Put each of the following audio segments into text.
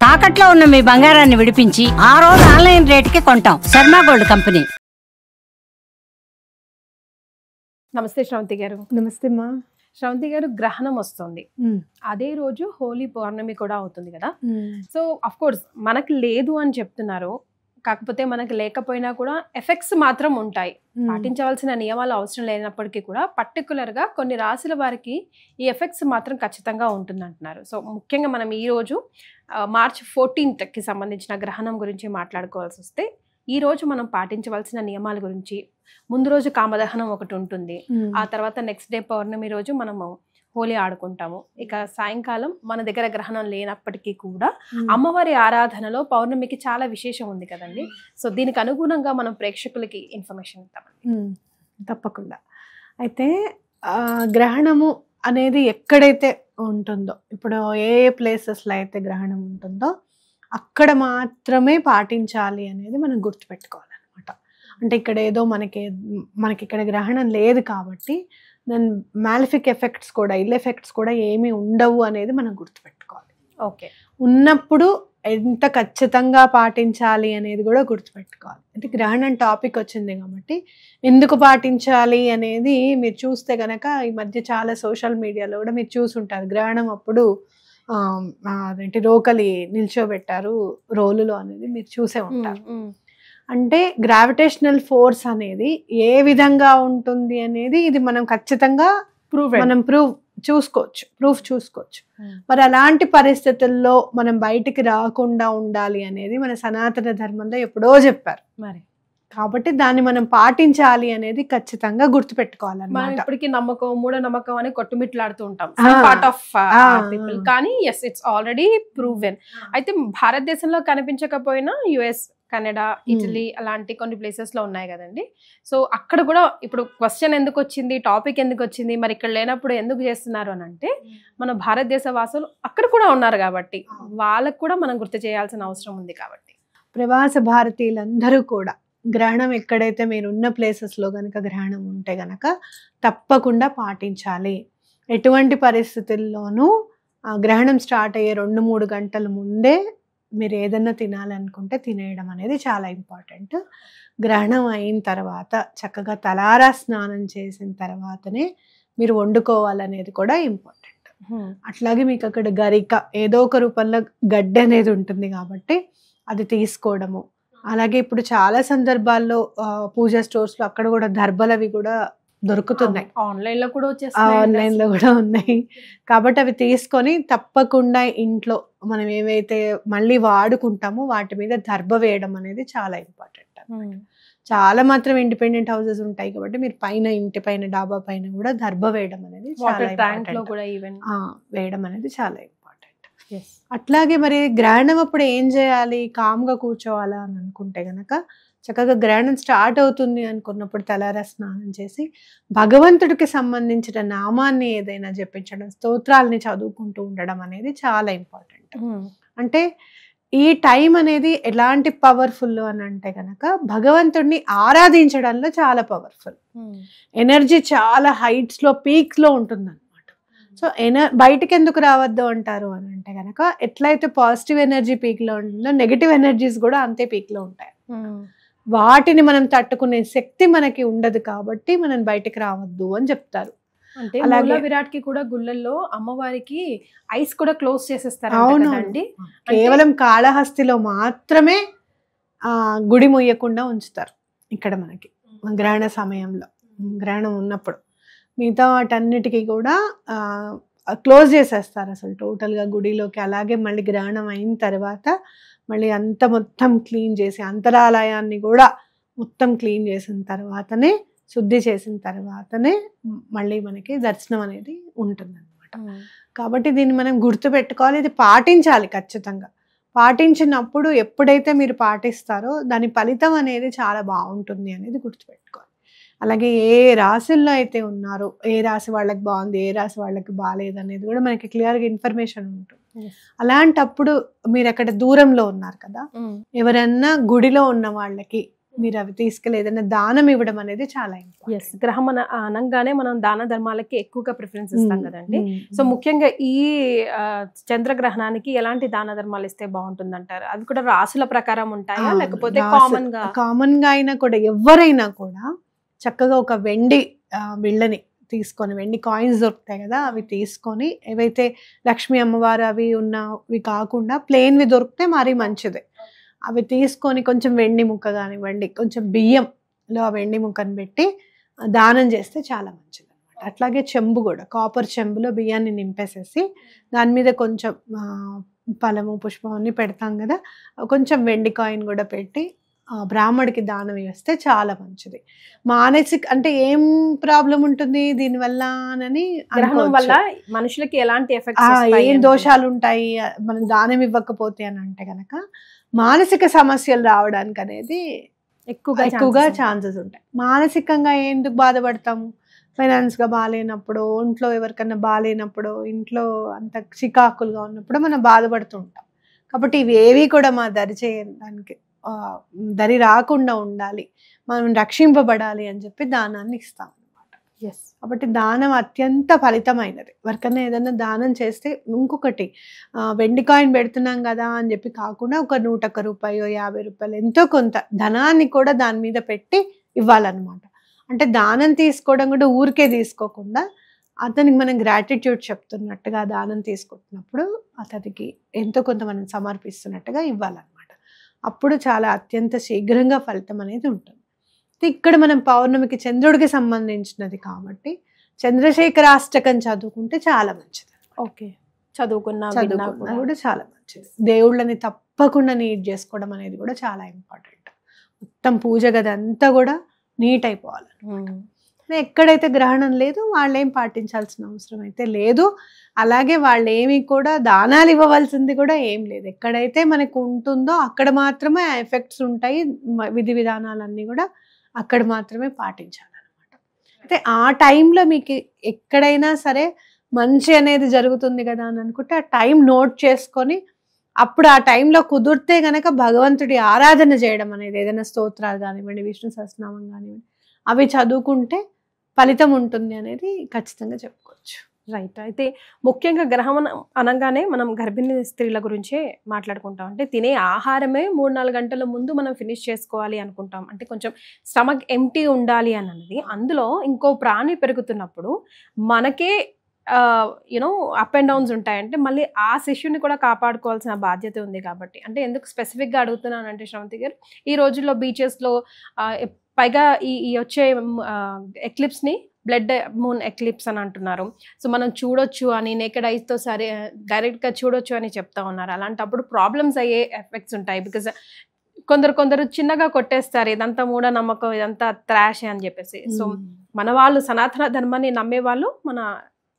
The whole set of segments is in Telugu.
తాకట్లో ఉన్న మీ బంగారాన్ని విడిపించి ఆ రోజు ఆన్లైన్ రేటుకి కొంటాం. Sharma gold company. నమస్తే శ్రవంతి గారు. నమస్తే మా. శ్రవంతి గారు, గ్రహణం వస్తుంది, అదే రోజు హోలీ పౌర్ణమి కూడా అవుతుంది కదా. సో అఫ్ కోర్స్ మనకి లేదు అని చెప్తున్నారు, కాకపోతే మనకి లేకపోయినా కూడా ఎఫెక్ట్స్ మాత్రం ఉంటాయి. పాటించవలసిన నియమాలు అవసరం లేనప్పటికీ కూడా పర్టికులర్ గా కొన్ని రాశుల వారికి ఈ ఎఫెక్ట్స్ మాత్రం ఖచ్చితంగా ఉంటుంది అంటున్నారు. సో ముఖ్యంగా మనం ఈ రోజు మార్చ్ 14th కి సంబంధించిన గ్రహణం గురించి మాట్లాడుకోవాల్సి వస్తే, ఈ రోజు మనం పాటించవలసిన నియమాల గురించి, ముందు రోజు కామదహనం ఒకటి ఉంటుంది, ఆ తర్వాత నెక్స్ట్ డే పౌర్ణమి రోజు మనము హోలీ ఆడుకుంటాము. ఇక సాయంకాలం మన దగ్గర గ్రహణం లేనప్పటికీ కూడా అమ్మవారి ఆరాధనలో పౌర్ణమికి చాలా విశేషం ఉంది కదండి. సో దీనికి అనుగుణంగా మనం ప్రేక్షకులకి ఇన్ఫర్మేషన్ ఇద్దామండి. తప్పకుండా. అయితే గ్రహణము అనేది ఎక్కడైతే ఉంటుందో, ఇప్పుడు ఏ ప్లేసెస్లో అయితే గ్రహణం ఉంటుందో అక్కడ మాత్రమే పాటించాలి అనేది మనం గుర్తుపెట్టుకోవాలన్నమాట. అంటే ఇక్కడ ఏదో మనకి ఇక్కడ గ్రహణం లేదు కాబట్టి దాని మ్యాలిఫిక్ ఎఫెక్ట్స్ కూడా, ఇల్ ఎఫెక్ట్స్ కూడా ఏమీ ఉండవు అనేది మనం గుర్తుపెట్టుకోవాలి. ఓకే, ఉన్నప్పుడు ఎంత ఖచ్చితంగా పాటించాలి అనేది కూడా గుర్తుపెట్టుకోవాలి. అంటే గ్రహణం టాపిక్ వచ్చింది కాబట్టి ఎందుకు పాటించాలి అనేది మీరు చూస్తే కనుక ఈ మధ్య చాలా సోషల్ మీడియాలో కూడా మీరు చూసుంటారు. గ్రహణం అప్పుడు అదేంటి రోకలి నిల్చోబెట్టారు రోలులో అనేది మీరు చూసే ఉంటారు. అంటే గ్రావిటేషనల్ ఫోర్స్ అనేది ఏ విధంగా ఉంటుంది అనేది ఇది మనం ఖచ్చితంగా ప్రూఫ్ చూసుకోవచ్చు. మరి అలాంటి పరిస్థితుల్లో మనం బయటికి రాకుండా ఉండాలి అనేది మన సనాతన ధర్మంలో ఎప్పుడో చెప్పారు. మరి కాబట్టి దాన్ని మనం పాటించాలి అనేది ఖచ్చితంగా గుర్తుపెట్టుకోవాలన్నమాట. ఇప్పటికీ నమ్మకం, మూఢనమ్మకం అని కొట్టుమిట్లాడుతూ ఉంటాం పార్ట్ ఆఫ్ పీపుల్, కానీ ఎస్, ఇట్స్ ఆల్రెడీ ప్రూవెన్. అయితే భారతదేశంలో కనిపించకపోయినా యుఎస్, కెనడా, ఇటలీ అలాంటి కొన్ని ప్లేసెస్ లో ఉన్నాయి కదండి. సో అక్కడ కూడా ఇప్పుడు క్వశ్చన్ ఎందుకు వచ్చింది, టాపిక్ ఎందుకు వచ్చింది, మరి ఇక్కడ లేనప్పుడు ఎందుకు చేస్తున్నారు అని అంటే, మన భారతదేశ వాసులు అక్కడ కూడా ఉన్నారు కాబట్టి వాళ్ళకు కూడా మనం గుర్తు చేయాల్సిన అవసరం ఉంది కాబట్టి. ప్రవాస భారతీయులందరూ కూడా గ్రహణం ఎక్కడైతే మీరు ఉన్న ప్లేసెస్లో కనుక గ్రహణం ఉంటే గనక తప్పకుండా పాటించాలి. ఎటువంటి పరిస్థితుల్లోనూ గ్రహణం స్టార్ట్ అయ్యే 2-3 గంటల ముందే మీరు ఏదన్నా తినాలనుకుంటే తినేయడం అనేది చాలా ఇంపార్టెంట్. గ్రహణం అయిన తర్వాత చక్కగా తలారా స్నానం చేసిన తర్వాతనే మీరు వండుకోవాలనేది కూడా ఇంపార్టెంట్. అట్లాగే మీకు అక్కడ గరిక ఏదో ఒక రూపంలో గడ్డి అనేది ఉంటుంది కాబట్టి అది తీసుకోవడము. అలాగే ఇప్పుడు చాలా సందర్భాల్లో పూజా స్టోర్స్లో అక్కడ కూడా దర్బలవి కూడా దొరుకుతున్నాయి, ఆన్లైన్లో కూడా ఉన్నాయి. కాబట్టి అవి తీసుకొని తప్పకుండా ఇంట్లో మనం ఏవైతే మళ్ళీ వాడుకుంటామో వాటి మీద దర్బ వేయడం అనేది చాలా ఇంపార్టెంట్. చాలా మాత్రం ఇండిపెండెంట్ హౌసెస్ ఉంటాయి కాబట్టి మీరు పైన, ఇంటి పైన, డాబా పైన కూడా దర్బ వేయడం అనేది వేయడం అనేది చాలా ఇంపార్టెంట్. అట్లాగే మరి గ్రహణం అప్పుడు ఏం చేయాలి, కామ్గా కూర్చోవాలా అని అనుకుంటే గనక చక్కగా గ్రహణం స్టార్ట్ అవుతుంది అనుకున్నప్పుడు తలారా స్నానం చేసి భగవంతుడికి సంబంధించిన నామాన్ని ఏదైనా జపించడం, స్తోత్రాలని చదువుకుంటూ ఉండడం అనేది చాలా ఇంపార్టెంట్. అంటే ఈ టైం అనేది ఎలాంటి పవర్ఫుల్ అని అంటే కనుక భగవంతుడిని ఆరాధించడంలో చాలా పవర్ఫుల్. ఎనర్జీ చాలా హైట్స్లో, పీక్స్లో ఉంటుంది. సో బయటకు ఎందుకు రావద్దు అంటారు అని అంటే కనుక ఎట్లయితే పాజిటివ్ ఎనర్జీ పీక్లో ఉంటుందో నెగిటివ్ ఎనర్జీస్ కూడా అంతే పీక్లో ఉంటాయి. వాటిని మనం తట్టుకునే శక్తి మనకి ఉండదు కాబట్టి మనం బయటకు రావద్దు అని చెప్తారు. అలాగే విరాట్ కి కూడా గుళ్ళల్లో అమ్మవారికి ఐస్ కూడా క్లోజ్ చేసేస్తారు. అవునండి, కేవలం కాళహస్తిలో మాత్రమే గుడి ముయ్యకుండా ఉంచుతారు ఇక్కడ మనకి గ్రహణ సమయంలో, గ్రహణం ఉన్నప్పుడు. మిగతా వాటన్నిటికీ కూడా క్లోజ్ చేసేస్తారు అసలు టోటల్గా గుడిలోకి. అలాగే మళ్ళీ గ్రహణం అయిన తర్వాత మళ్ళీ అంత మొత్తం క్లీన్ చేసి, అంతరాలయాన్ని కూడా మొత్తం క్లీన్ చేసిన తర్వాతనే, శుద్ధి చేసిన తర్వాతనే మళ్ళీ మనకి దర్శనం అనేది ఉంటుందన్నమాట. కాబట్టి దీన్ని మనం గుర్తుపెట్టుకోవాలి, ఇది పాటించాలి ఖచ్చితంగా. పాటించినప్పుడు ఎప్పుడైతే మీరు పాటిస్తారో దాని ఫలితం అనేది చాలా బాగుంటుంది అనేది గుర్తుపెట్టుకోవాలి. అలాగే ఏ రాశుల్లో అయితే ఉన్నారో, ఏ రాశి వాళ్ళకి బాగుంది, ఏ రాశి వాళ్ళకి బాగాలేదు అనేది కూడా మనకి క్లియర్గా ఇన్ఫర్మేషన్ ఉంటుంది. అలాంటప్పుడు మీరు అక్కడ దూరంలో ఉన్నారు కదా, ఎవరన్నా గుడిలో ఉన్న వాళ్ళకి మీరు అవి తీసుకెళ్ళి ఏదైనా దానం ఇవ్వడం అనేది చాలా ఎస్, గ్రహం అనగానే మనం దాన ధర్మాలకి ఎక్కువగా ప్రిఫరెన్స్ ఇస్తాం కదండి. సో ముఖ్యంగా ఈ చంద్రగ్రహణానికి ఎలాంటి దాన ధర్మాలు ఇస్తే బాగుంటుంది అంటారు? అవి కూడా రాసుల ప్రకారం ఉంటాయా లేకపోతే కామన్ గా అయినా కూడా ఎవరైనా కూడా చక్కగా ఒక వెండి బిళ్ళని తీసుకొని, వెండి కాయిన్స్ దొరుకుతాయి కదా, అవి తీసుకొని, ఏవైతే లక్ష్మీ అమ్మవారు అవి ఉన్నవి కాకుండా ప్లెయిన్వి దొరికితే మరీ మంచిది. అవి తీసుకొని కొంచెం వెండి ముక్క కానివ్వండి, కొంచెం బియ్యంలో ఆ వెండి ముక్కను పెట్టి దానం చేస్తే చాలా మంచిది అనమాట. అట్లాగే చెంబు కూడా, కాపర్ చెంబులో బియ్యాన్ని నింపేసేసి దాని మీద కొంచెం ఫలము పుష్పం అన్ని పెడతాం కదా, కొంచెం వెండి కాయిన్ కూడా పెట్టి బ్రాహ్మడికి దానం వేస్తే చాలా మంచిది. మానసిక అంటే ఏం ప్రాబ్లం ఉంటుంది దీనివల్ల అని, గ్రహణం వల్ల మనుషులకి ఎలాంటి ఎఫెక్ట్స్, ఏం దోషాలు ఉంటాయి మనం దానం ఇవ్వకపోతే అని అంటే కనుక మానసిక సమస్యలు రావడానికి అనేది ఎక్కువగా ఛాన్సెస్ ఉంటాయి. మానసికంగా ఎందుకు బాధపడతాము? ఫైనాన్స్గా బాగాలేనప్పుడు, ఒంట్లో ఎవరికన్నా బాగాలేనప్పుడు, ఇంట్లో అంత చికాకులుగా ఉన్నప్పుడు మనం బాధపడుతూ ఉంటాం. కాబట్టి ఇవి ఏవి కూడా మా దరి చేయడానికి దరి రాకుండా ఉండాలి, మనం రక్షింపబడాలి అని చెప్పి దానాన్ని ఇస్తాం అన్నమాట. ఎస్, కాబట్టి దానం అత్యంత ఫలితమైనది. ఎవరికైనా ఏదైనా దానం చేస్తే, ఇంకొకటి వెండి కాయిన్ పెడుతున్నాం కదా అని చెప్పి కాకుండా ఒక 101 రూపాయో 50 రూపాయలు ఎంతో కొంత ధనాన్ని కూడా దాని మీద పెట్టి ఇవ్వాలన్నమాట. అంటే దానం తీసుకోవడం కూడా ఊరికే తీసుకోకుండా అతనికి మనం గ్రాటిట్యూడ్ చెప్తున్నట్టుగా దానం తీసుకుంటున్నప్పుడు అతనికి ఎంతో కొంత మనం సమర్పిస్తున్నట్టుగా ఇవ్వాలన్నమాట. అప్పుడు చాలా అత్యంత శీఘ్రంగా ఫలితం అనేది ఉంటుంది. ఇక్కడ మనం పౌర్ణమికి చంద్రుడికి సంబంధించినది కాబట్టి చంద్రశేఖరాష్టకం చదువుకుంటే చాలా మంచిది. ఓకే, చదువుకున్నా కూడా చాలా మంచిది. దేవుళ్ళని తప్పకుండా నీట్ చేసుకోవడం అనేది కూడా చాలా ఇంపార్టెంట్. మొత్తం పూజ గది అంతా కూడా నీట్ అయిపోవాలి. ఎక్కడైతే గ్రహణం లేదు వాళ్ళు ఏం పాటించాల్సిన అవసరం అయితే లేదు. అలాగే వాళ్ళు ఏమి కూడా దానాలు ఇవ్వవలసింది కూడా ఏం లేదు. ఎక్కడైతే మనకు ఉంటుందో అక్కడ మాత్రమే ఆ ఎఫెక్ట్స్ ఉంటాయి. విధి విధానాలన్నీ కూడా అక్కడ మాత్రమే పాటించాలన్నమాట. అయితే ఆ టైంలో మీకు ఎక్కడైనా సరే మంచి అనేది జరుగుతుంది కదా అని అనుకుంటే ఆ టైం నోట్ చేసుకొని అప్పుడు ఆ టైంలో కుదిరితే గనక భగవంతుడి ఆరాధన చేయడం అనేది, ఏదైనా స్తోత్రాలు కానివ్వండి, విష్ణు సహస్రనామం కానివ్వండి, అవి చదువుకుంటే ఫలితం ఉంటుంది అనేది ఖచ్చితంగా చెప్పుకోవచ్చు. రైట్. అయితే ముఖ్యంగా గ్రహం అనగానే మనం గర్భిణీ స్త్రీల గురించే మాట్లాడుకుంటాం. అంటే తినే ఆహారమే 3-4 గంటల ముందు మనం ఫినిష్ చేసుకోవాలి అనుకుంటాం. అంటే కొంచెం స్టమక్ ఎంటీ ఉండాలి అని అన్నది. అందులో ఇంకో ప్రాణి పెరుగుతున్నప్పుడు మనకే యూనో అప్ అండ్ డౌన్స్ ఉంటాయంటే మళ్ళీ ఆ శిష్యుని కూడా కాపాడుకోవాల్సిన బాధ్యత ఉంది. కాబట్టి అంటే ఎందుకు స్పెసిఫిక్గా అడుగుతున్నానంటే శ్రవంతి గారు, ఈ రోజుల్లో బీచెస్లో పైగా ఈ వచ్చే ఎక్లిప్స్ని బ్లడ్ మూన్ ఎక్లిప్స్ అని అంటున్నారు. సో మనం చూడొచ్చు అని, నేకెడ్ ఐస్తో సరే డైరెక్ట్గా చూడొచ్చు అని చెప్తా ఉన్నారు. అలాంటప్పుడు ప్రాబ్లమ్స్ అయ్యే ఎఫెక్ట్స్ ఉంటాయి. బికాజ్ కొందరు చిన్నగా కొట్టేస్తారు, ఇదంతా మూఢనమ్మకం, ఇదంతా త్రాష్ అని చెప్పేసి. సో మన వాళ్ళు సనాతన ధర్మాన్ని నమ్మే వాళ్ళు మన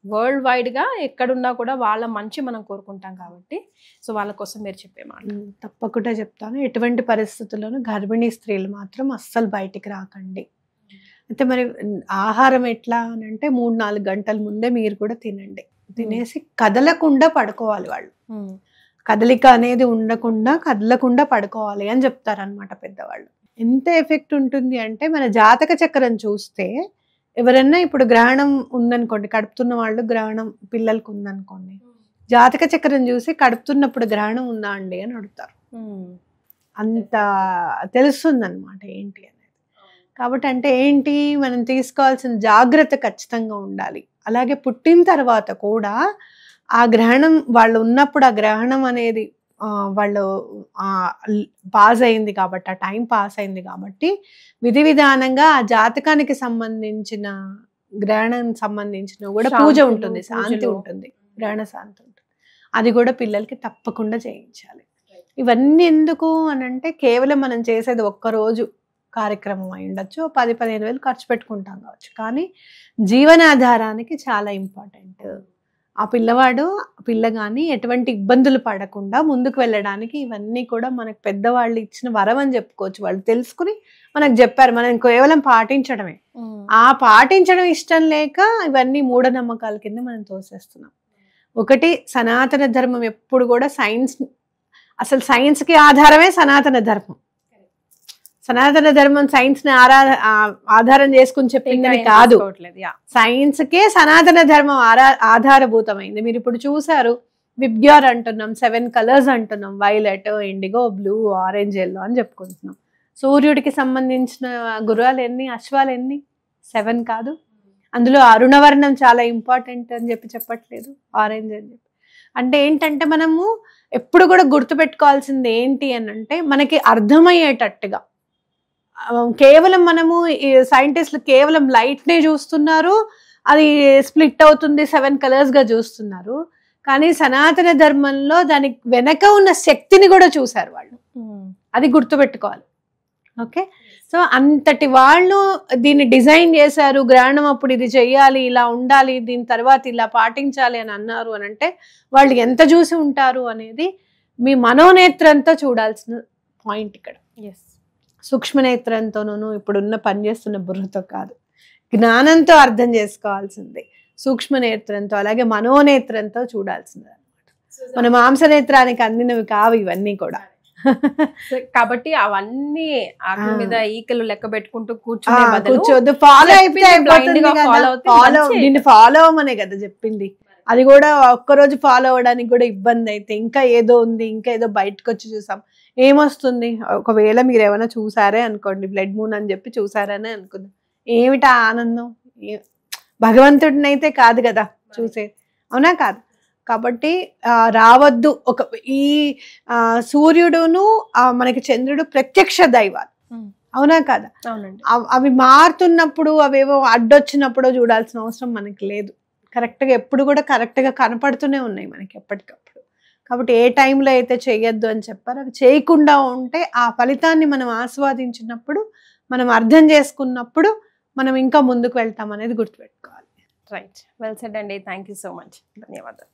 వరల్డ్ వైడ్గా ఎక్కడున్నా కూడా వాళ్ళ మంచి మనం కోరుకుంటాం కాబట్టి సో వాళ్ళ కోసం మీరు చెప్పే మాట. తప్పకుండా చెప్తాను. ఎటువంటి పరిస్థితుల్లోనూ గర్భిణీ స్త్రీలు మాత్రం అస్సలు బయటికి రాకండి. అయితే మరి ఆహారం ఎట్లా అని అంటే 3-4 గంటల ముందే మీరు కూడా తినండి. తినేసి కదలకుండా పడుకోవాలి. వాళ్ళు కదలిక అనేది ఉండకుండా కదలకుండా పడుకోవాలి అని చెప్తారనమాట పెద్దవాళ్ళు. ఎంత ఎఫెక్ట్ ఉంటుంది అంటే మన జాతక చక్రం చూస్తే ఎవరన్నా ఇప్పుడు గ్రహణం ఉందనుకోండి, కడుపుతున్న వాళ్ళు గ్రహణం పిల్లలకు ఉందనుకోండి, జాతక చక్రం చూసి కడుపుతున్నప్పుడు గ్రహణం ఉందా అండి అని అడుగుతారు. అంత తెలుస్తుంది అనమాట ఏంటి అనేది. కాబట్టి అంటే ఏంటి, మనం తీసుకోవాల్సిన జాగ్రత్త ఖచ్చితంగా ఉండాలి. అలాగే పుట్టిన తర్వాత కూడా ఆ గ్రహణం వాళ్ళు ఉన్నప్పుడు ఆ గ్రహణం అనేది వాళ్ళు పాస్ అయింది కాబట్టి, ఆ టైం పాస్ అయింది కాబట్టి విధి విధానంగా ఆ జాతకానికి సంబంధించిన గ్రహణం సంబంధించిన కూడా పూజ ఉంటుంది, శాంతి ఉంటుంది, గ్రహణ శాంతి ఉంటుంది. అది కూడా పిల్లలకి తప్పకుండా చేయించాలి. ఇవన్నీ ఎందుకు అని అంటే కేవలం మనం చేసేది ఒక్కరోజు కార్యక్రమం అయి ఉండొచ్చు, 10-15 వేలు ఖర్చు పెట్టుకుంటాం కావచ్చు, కానీ జీవనాధారానికి చాలా ఇంపార్టెంట్. ఆ పిల్ల కానీ ఎటువంటి ఇబ్బందులు పడకుండా ముందుకు వెళ్ళడానికి ఇవన్నీ కూడా మనకు పెద్దవాళ్ళు ఇచ్చిన వరం అని చెప్పుకోవచ్చు. వాళ్ళు తెలుసుకుని మనకు చెప్పారు, మనం కేవలం పాటించడమే. ఆ పాటించడం ఇష్టం లేక ఇవన్నీ మూఢనమ్మకాల కింద మనం తోసేస్తున్నాం. ఒకటి, సనాతన ధర్మం ఎప్పుడు కూడా అసలు సైన్స్కి ఆధారమే సనాతన ధర్మం. సనాతన ధర్మం సైన్స్ ని ఆధారం చేసుకుని చెప్పిందని కాదు. సైన్స్ కే సనాతన ధర్మం ఆధారభూతమైంది. మీరు ఇప్పుడు చూసారు, విబ్గ్యోర్ అంటున్నాం, 7 కలర్స్ అంటున్నాం, violet, IndiGo, blue, orange, yellow అని చెప్పుకుంటున్నాం. సూర్యుడికి సంబంధించిన గుర్రాలు ఎన్ని, అశ్వాలు ఎన్ని? 7 కాదు. అందులో అరుణవర్ణం చాలా ఇంపార్టెంట్ అని చెప్పట్లేదు, ఆరెంజ్ అని చెప్పి. అంటే ఏంటంటే మనము ఎప్పుడు కూడా గుర్తుపెట్టుకోవాల్సింది ఏంటి అని అంటే, మనకి అర్థమయ్యేటట్టుగా. కేవలం మనము సైంటిస్టులు కేవలం లైట్నే చూస్తున్నారు, అది స్ప్లిట్ అవుతుంది 7 కలర్స్గా చూస్తున్నారు. కానీ సనాతన ధర్మంలో దానికి వెనక ఉన్న శక్తిని కూడా చూశారు వాళ్ళు. అది గుర్తుపెట్టుకోవాలి. ఓకే, సో అంతటి వాళ్ళు దీన్ని డిజైన్ చేశారు. గ్రహణం అప్పుడు ఇది చెయ్యాలి, ఇలా ఉండాలి, దీని తర్వాత ఇలా పాటించాలి అని అన్నారు అని అంటే వాళ్ళు ఎంత చూసి ఉంటారు అనేది మీ మనోనేత్రంతో చూడాల్సిన పాయింట్ ఇక్కడ. సూక్ష్మనేత్రంతోనూ ఇప్పుడున్న పనిచేస్తున్న బుర్రతో కాదు, జ్ఞానంతో అర్థం చేసుకోవాల్సింది. సూక్ష్మనేత్రంతో అలాగే మనోనేత్రంతో చూడాల్సింది అనమాట. మన మాంసనేత్రానికి అందినవి కావు ఇవన్నీ కూడా. కాబట్టి అవన్నీ ఆకుల మీద ఈకలు లెక్క పెట్టుకుంటూ కూర్చోద్దు, ఫాలో దీన్ని ఫాలో అవ్వమనే కదా చెప్పింది. అది కూడా ఒక్కరోజు ఫాలో అవ్వడానికి కూడా ఇబ్బంది అయితే ఇంకా ఏదో ఉంది, ఇంకా ఏదో బయటకు వచ్చి చూసాం, ఏమొస్తుంది? ఒకవేళ మీరు ఏమైనా చూసారే అనుకోండి, బ్లడ్ మూన్ అని చెప్పి చూసారనే అనుకుందాం, ఏమిటా ఆనందం? భగవంతుడిని అయితే కాదు కదా చూసేది, అవునా కాదు? కాబట్టి రావద్దు. ఈ సూర్యుడును మనకి చంద్రుడు ప్రత్యక్ష దైవాలు, అవునా కాదా? అవి మారుతున్నప్పుడు, అవేవో అడ్డొచ్చినప్పుడు చూడాల్సిన అవసరం మనకి లేదు. కరెక్ట్గా ఎప్పుడు కూడా కరెక్ట్గా కనపడుతూనే ఉన్నాయి మనకి ఎప్పటికప్పుడు. కాబట్టి ఏ టైంలో అయితే చేయొద్దు అని చెప్పారు, అవి చేయకుండా ఉంటే ఆ ఫలితాన్ని మనం ఆస్వాదించినప్పుడు, మనం అర్థం చేసుకున్నప్పుడు మనం ఇంకా ముందుకు వెళ్తాం అనేది గుర్తుపెట్టుకోవాలి. రైట్, వెల్ సెడ్ అండి. Thank you so much. ధన్యవాదాలు.